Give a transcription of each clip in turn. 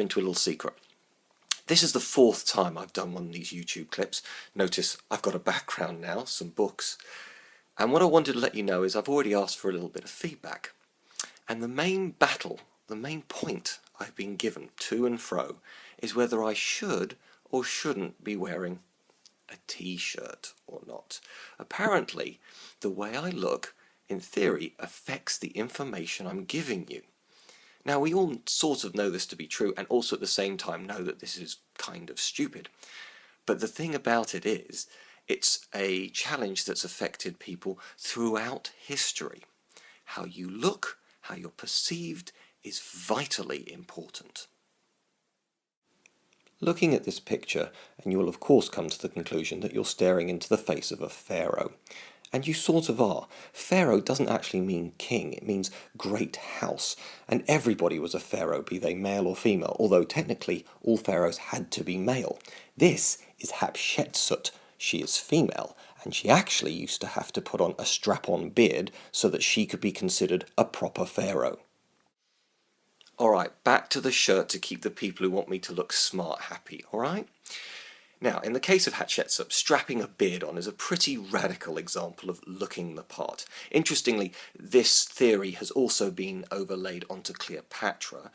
into a little secret. This is the 4th time I've done one of these YouTube clips. Notice I've got a background now, some books. And what I wanted to let you know is I've already asked for a little bit of feedback. And the main battle, the main point I've been given to and fro is whether I should or shouldn't be wearing a t-shirt or not. Apparently, the way I look, in theory, affects the information I'm giving you. Now, we all sort of know this to be true, and also at the same time know that this is kind of stupid. But the thing about it is, it's a challenge that's affected people throughout history. How you look, how you're perceived, is vitally important. Looking at this picture, and you will of course come to the conclusion that you're staring into the face of a pharaoh. And you sort of are. Pharaoh doesn't actually mean king, it means great house. And everybody was a pharaoh, be they male or female, although technically all pharaohs had to be male. This is Hatshepsut. She is female, and she actually used to have to put on a strap-on beard so that she could be considered a proper pharaoh. Alright, back to the shirt to keep the people who want me to look smart happy, alright? Now, in the case of Hatshepsut, strapping a beard on is a pretty radical example of looking the part. Interestingly, this theory has also been overlaid onto Cleopatra.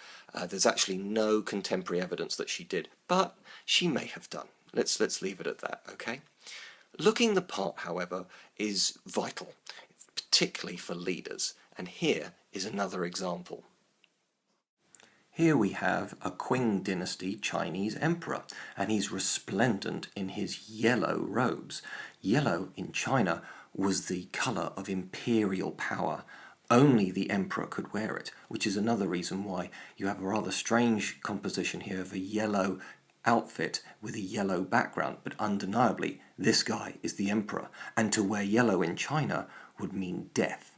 There's actually no contemporary evidence that she did, but she may have done. Let's leave it at that, okay? Looking the part, however, is vital, particularly for leaders, and here is another example. Here we have a Qing dynasty Chinese emperor, and he's resplendent in his yellow robes. Yellow in China was the colour of imperial power. Only the emperor could wear it, which is another reason why you have a rather strange composition here of a yellow outfit with a yellow background, but undeniably this guy is the emperor, and to wear yellow in China would mean death.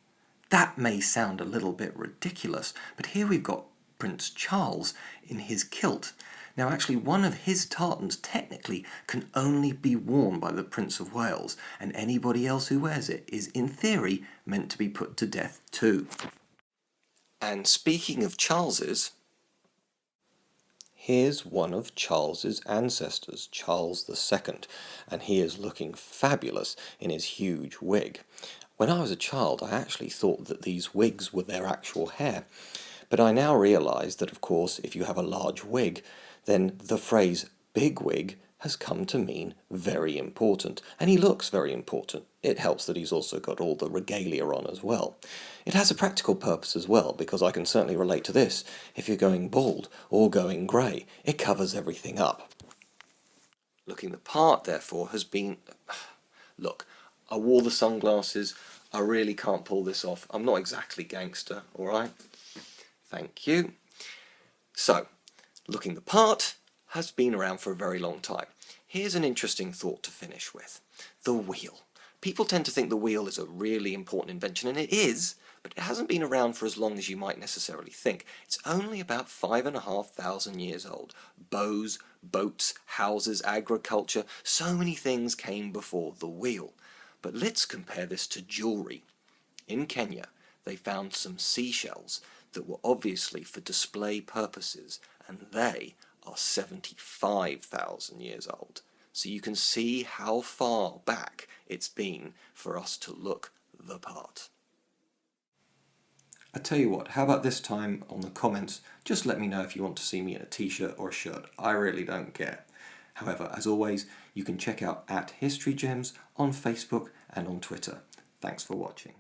That may sound a little bit ridiculous, but here we've got Prince Charles in his kilt. Now actually one of his tartans technically can only be worn by the Prince of Wales, and anybody else who wears it is in theory meant to be put to death too. And speaking of Charles's, here's one of Charles's ancestors, Charles II, and he is looking fabulous in his huge wig. When I was a child, I actually thought that these wigs were their actual hair. But I now realise that, of course, if you have a large wig, then the phrase big wig has come to mean very important. And he looks very important. It helps that he's also got all the regalia on as well. It has a practical purpose as well, because I can certainly relate to this. If you're going bald or going grey, it covers everything up. Looking the part, therefore, has been... Look, I wore the sunglasses. I really can't pull this off. I'm not exactly gangster, alright? Thank you. So, looking the part has been around for a very long time. Here's an interesting thought to finish with. The wheel. People tend to think the wheel is a really important invention, and it is, but it hasn't been around for as long as you might necessarily think. It's only about 5,500 years old. Bows, boats, houses, agriculture, so many things came before the wheel. But let's compare this to jewellery. In Kenya, they found some seashells that were obviously for display purposes, and they are 75,000 years old. So you can see how far back it's been for us to look the part. I tell you what, how about this time on the comments, just let me know if you want to see me in a t-shirt or a shirt. I really don't care. However, as always, you can check out @HistoryGems on Facebook and on Twitter. Thanks for watching.